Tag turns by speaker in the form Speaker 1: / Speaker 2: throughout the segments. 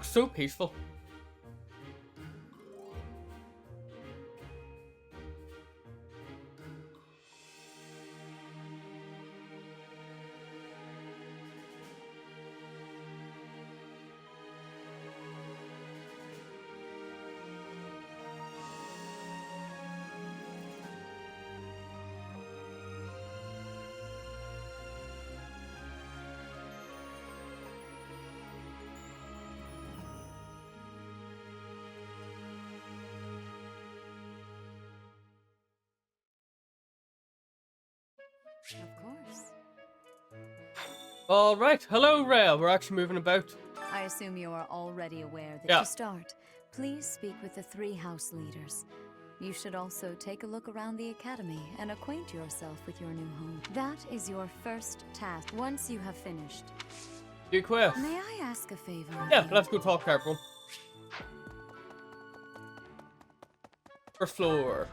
Speaker 1: Looks so peaceful.
Speaker 2: Of course.
Speaker 1: All right. Hello, Rail. We're actually moving about.
Speaker 2: I assume you are already aware that
Speaker 1: Yeah.
Speaker 2: to start, please speak with the 3 house leaders. You should also take a look around the academy and acquaint yourself with your new home. That is your first task. Once you have finished,
Speaker 1: Do quest.
Speaker 2: may I ask a favor of
Speaker 1: Yeah,
Speaker 2: you?
Speaker 1: let's go talk to everyone. First floor.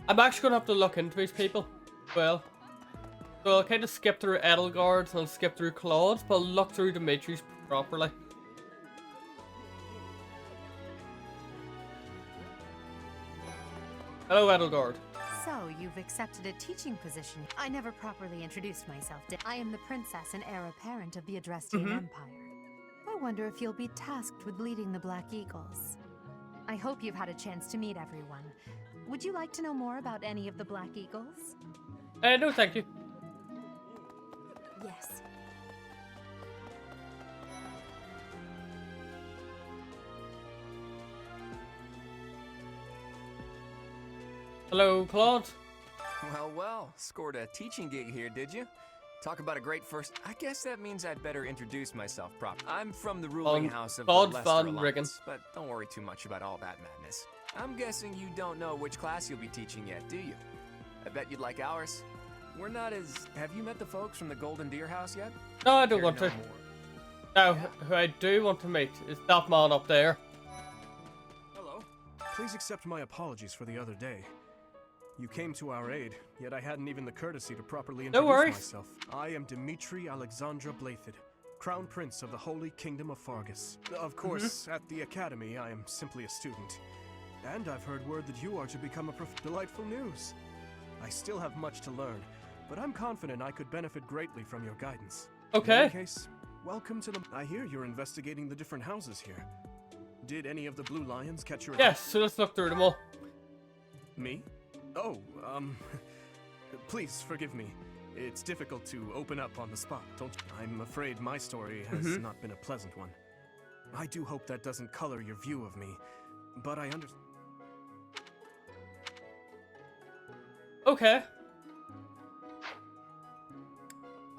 Speaker 1: I'm actually gonna have to look into these people. Well, so I'll kind of skip through Edelgard's and I'll skip through Claude's, but I'll look through Dimitri's properly. Hello, Edelgard.
Speaker 3: So, you've accepted a teaching position. I never properly introduced myself. I am the princess and heir apparent of the Adrestian Empire. I wonder if you'll be tasked with leading the Black Eagles. I hope you've had a chance to meet everyone. Would you like to know more about any of the Black Eagles?
Speaker 1: No, thank you.
Speaker 3: Yes.
Speaker 1: Hello, Claude.
Speaker 4: Well, scored a teaching gig here, did you? Talk about a great first. I guess that means I'd better introduce myself properly. I'm from the ruling house of the
Speaker 1: Claude
Speaker 4: Leicester
Speaker 1: Van
Speaker 4: Alliance,
Speaker 1: Riggen.
Speaker 4: but don't worry too much about all that madness. I'm guessing you don't know which class you'll be teaching yet, do you? I bet you'd like ours. We're not as... Have you met the folks from the Golden Deer House yet?
Speaker 1: No, I don't
Speaker 4: Care
Speaker 1: want
Speaker 4: know
Speaker 1: to.
Speaker 4: more?
Speaker 1: Now, who I do want to meet is that man up there.
Speaker 5: Hello. Please accept my apologies for the other day. You came to our aid, yet I hadn't even the courtesy to properly introduce
Speaker 1: worries.
Speaker 5: myself. I am Dimitri Alexandra Blathid, Crown Prince of the Holy Kingdom of Fargus. Of course, at the Academy, I am simply a student. And I've heard word that you are to become a delightful news. I still have much to learn, but I'm confident I could benefit greatly from your guidance. In
Speaker 1: Okay.
Speaker 5: any case, welcome to the... I hear you're investigating the different houses here. Did any of the Blue Lions catch your...
Speaker 1: Yes, so let's look through them all.
Speaker 5: Me? Oh, please forgive me. It's difficult to open up on the spot, don't you? I'm afraid my story has not been a pleasant one. I do hope that doesn't color your view of me, but I understand.
Speaker 1: Okay.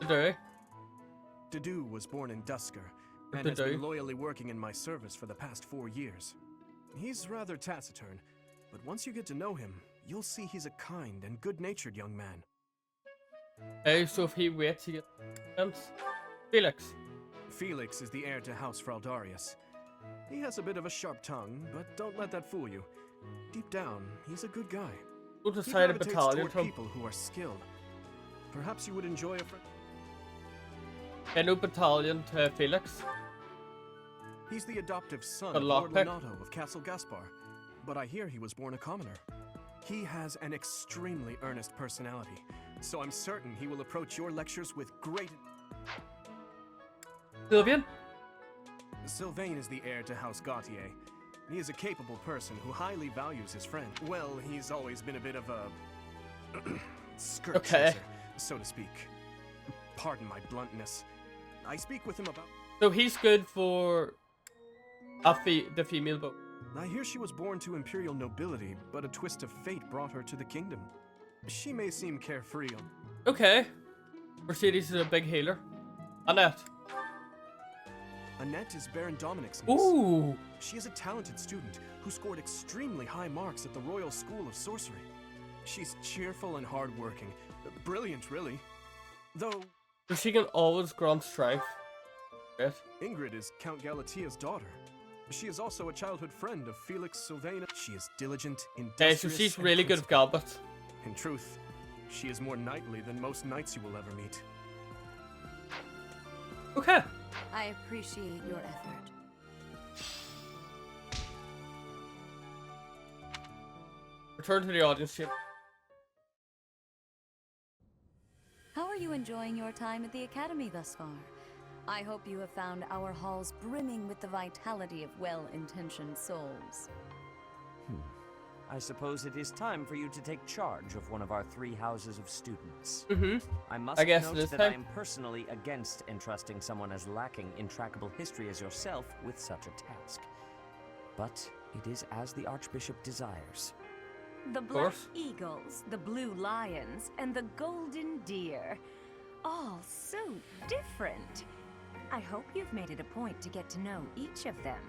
Speaker 1: Today.
Speaker 5: Dedu was born in Dusker, and has
Speaker 1: Dedu.
Speaker 5: been loyally working in my service for the past 4 years. He's rather taciturn, but once you get to know him, you'll see he's a kind and good-natured young man.
Speaker 1: Okay, so if he waits, he gets... Felix.
Speaker 5: Felix is the heir to House Fraldarius. He has a bit of a sharp tongue, but don't let that fool you. Deep down, he's a good guy.
Speaker 1: Go to
Speaker 5: He
Speaker 1: side a
Speaker 5: gravitates
Speaker 1: battalion
Speaker 5: toward
Speaker 1: from...
Speaker 5: people who are skilled. Perhaps you would enjoy a friend.
Speaker 1: Hello, battalion to Felix.
Speaker 5: He's the adoptive son
Speaker 1: A
Speaker 5: of Lord
Speaker 1: lockpick.
Speaker 5: Renato of Castle Gaspar, but I hear he was born a commoner. He has an extremely earnest personality, so I'm certain he will approach your lectures with great...
Speaker 1: Sylvian.
Speaker 5: Sylvain is the heir to House Gautier. He is a capable person who highly values his friend. Well, he's always been a bit of a... skirt
Speaker 1: Okay.
Speaker 5: chaser, so to speak. Pardon my bluntness. I speak with him about...
Speaker 1: So he's good for the female boat.
Speaker 5: I hear she was born to imperial nobility, but a twist of fate brought her to the kingdom. She may seem carefree.
Speaker 1: Okay. Mercedes is a big healer. Annette.
Speaker 5: Annette is Baron Dominic's niece.
Speaker 1: Ooh.
Speaker 5: She is a talented student who scored extremely high marks at the Royal School of Sorcery. She's cheerful and hardworking. Brilliant, really. Though
Speaker 1: So she can always grant strength. Right.
Speaker 5: Ingrid is Count Galatia's daughter. She is also a childhood friend of Felix Sylvain. She is diligent,
Speaker 1: Okay, so
Speaker 5: industrious,
Speaker 1: she's
Speaker 5: and
Speaker 1: really good at
Speaker 5: principled.
Speaker 1: Gambit.
Speaker 5: In truth, she is more knightly than most knights you will ever meet.
Speaker 1: Okay.
Speaker 2: I appreciate your effort.
Speaker 1: Return to the audience ship.
Speaker 2: How are you enjoying your time at the Academy thus far? I hope you have found our halls brimming with the vitality of well-intentioned souls.
Speaker 6: I suppose it is time for you to take charge of one of our 3 houses of students. I must
Speaker 1: I guess
Speaker 6: note
Speaker 1: it is
Speaker 6: that I
Speaker 1: time.
Speaker 6: am personally against entrusting someone as lacking in trackable history as yourself with such a task. But it is as the Archbishop desires.
Speaker 2: The Black
Speaker 1: course.
Speaker 2: Eagles, the Blue Lions, and the Golden Deer. All so different. I hope you've made it a point to get to know each of them.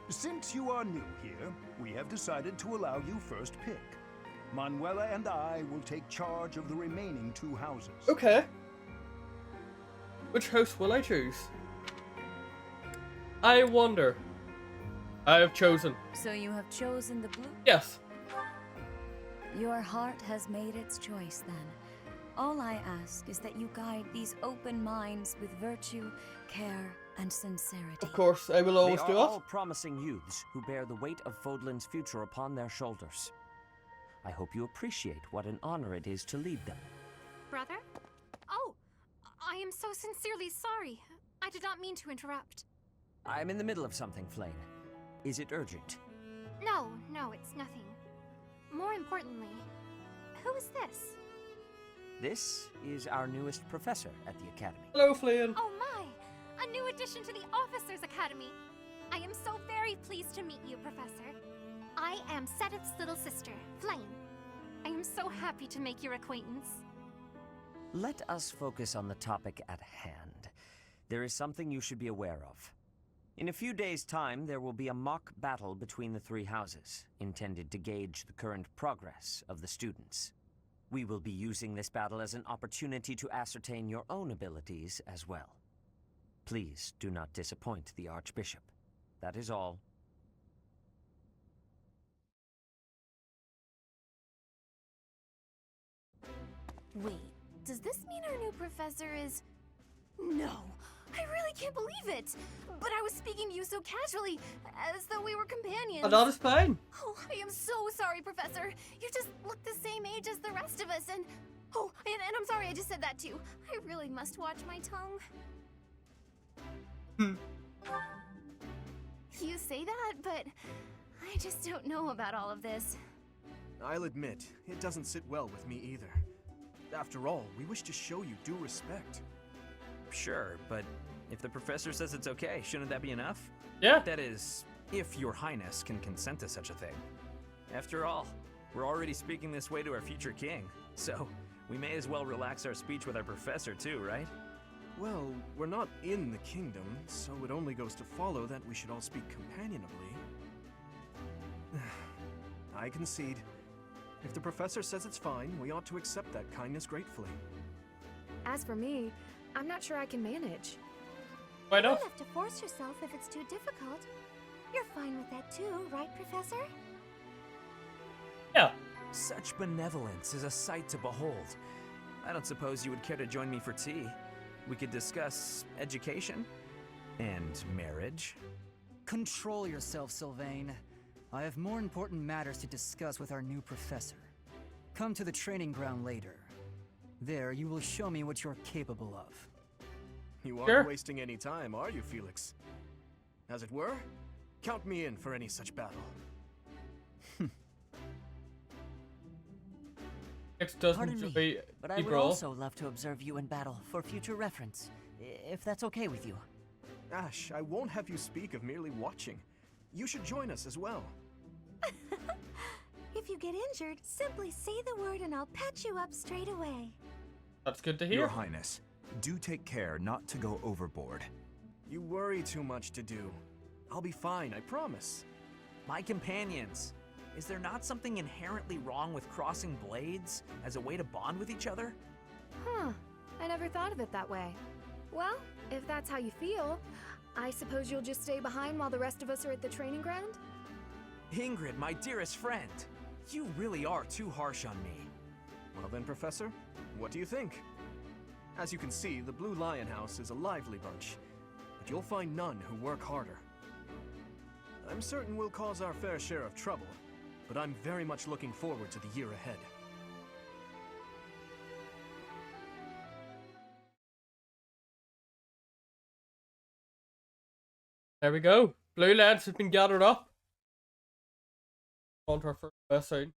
Speaker 7: Since you are new here, we have decided to allow you first pick. Manuela and I will take charge of the remaining 2 houses.
Speaker 1: Okay. Which house will I choose? I wonder. I have chosen.
Speaker 2: So you have chosen the blue?
Speaker 1: Yes.
Speaker 2: Your heart has made its choice then. All I ask is that you guide these open minds with virtue, care, and sincerity.
Speaker 1: Of course, I will always
Speaker 6: They
Speaker 1: do
Speaker 6: are all
Speaker 1: it.
Speaker 6: promising youths who bear the weight of Fodlan's future upon their shoulders. I hope you appreciate what an honor it is to lead them.
Speaker 3: Brother? Oh, I am so sincerely sorry. I did not mean to interrupt.
Speaker 6: I'm in the middle of something, Flame. Is it urgent?
Speaker 3: No, it's nothing. More importantly, who is this?
Speaker 6: This is our newest professor at the Academy.
Speaker 1: Hello, Flynn.
Speaker 3: Oh my! A new addition to the Officers Academy! I am so very pleased to meet you, Professor. I am Sedith's little sister, Flame. I am so happy to make your acquaintance.
Speaker 6: Let us focus on the topic at hand. There is something you should be aware of. In a few days' time, there will be a mock battle between the 3 houses, intended to gauge the current progress of the students. We will be using this battle as an opportunity to ascertain your own abilities as well. Please do not disappoint the Archbishop. That is all.
Speaker 3: Wait, does this mean our new professor is... No! I really can't believe it! But I was speaking to you so casually, as though we were companions.
Speaker 1: And that is fine.
Speaker 3: Oh, I am so sorry, Professor. You just look the same age as the rest of us, and... Oh, and I'm sorry I just said that too. I really must watch my tongue. You say that, but I just don't know about all of this.
Speaker 5: I'll admit, it doesn't sit well with me either. After all, we wish to show you due respect.
Speaker 4: Sure, but if the professor says it's okay, shouldn't that be enough?
Speaker 1: Yeah.
Speaker 4: That is, if your highness can consent to such a thing. After all, we're already speaking this way to our future king, so we may as well relax our speech with our professor too, right?
Speaker 5: Well, we're not in the kingdom, so it only goes to follow that we should all speak companionably. I concede. If the professor says it's fine, we ought to accept that kindness gratefully.
Speaker 8: As for me, I'm not sure I can manage.
Speaker 1: Why
Speaker 3: You
Speaker 1: not?
Speaker 3: don't have to force yourself if it's too difficult. You're fine with that too, right, Professor?
Speaker 1: Yeah.
Speaker 4: Such benevolence is a sight to behold. I don't suppose you would care to join me for tea. We could discuss education and marriage.
Speaker 9: Control yourself, Sylvain. I have more important matters to discuss with our new professor. Come to the training ground later. There, you will show me what you're capable of.
Speaker 5: You aren't
Speaker 1: Sure.
Speaker 5: wasting any time, are you, Felix? As it were, count me in for any such battle.
Speaker 1: X doesn't
Speaker 6: Pardon me,
Speaker 1: enjoy
Speaker 6: but I
Speaker 1: the
Speaker 6: would
Speaker 1: brawl.
Speaker 6: also love to observe you in battle for future reference, if that's okay with you.
Speaker 5: Ash, I won't have you speak of merely watching. You should join us as well.
Speaker 3: If you get injured, simply say the word and I'll patch you up straight away.
Speaker 1: That's good to
Speaker 10: Your
Speaker 1: hear.
Speaker 10: Highness, do take care not to go overboard.
Speaker 5: You worry too much to do. I'll be fine, I promise.
Speaker 4: My companions, is there not something inherently wrong with crossing blades as a way to bond with each other?
Speaker 8: Huh. I never thought of it that way. Well, if that's how you feel, I suppose you'll just stay behind while the rest of us are at the training ground?
Speaker 4: Ingrid, my dearest friend, you really are too harsh on me.
Speaker 5: Well then, Professor, what do you think? As you can see, the Blue Lion House is a lively bunch. you'll find none who work harder. I'm certain we'll cause our fair share of trouble, but I'm very much looking forward to the year ahead.
Speaker 1: There we go. Blue lads have been gathered up. On to our first quest soon.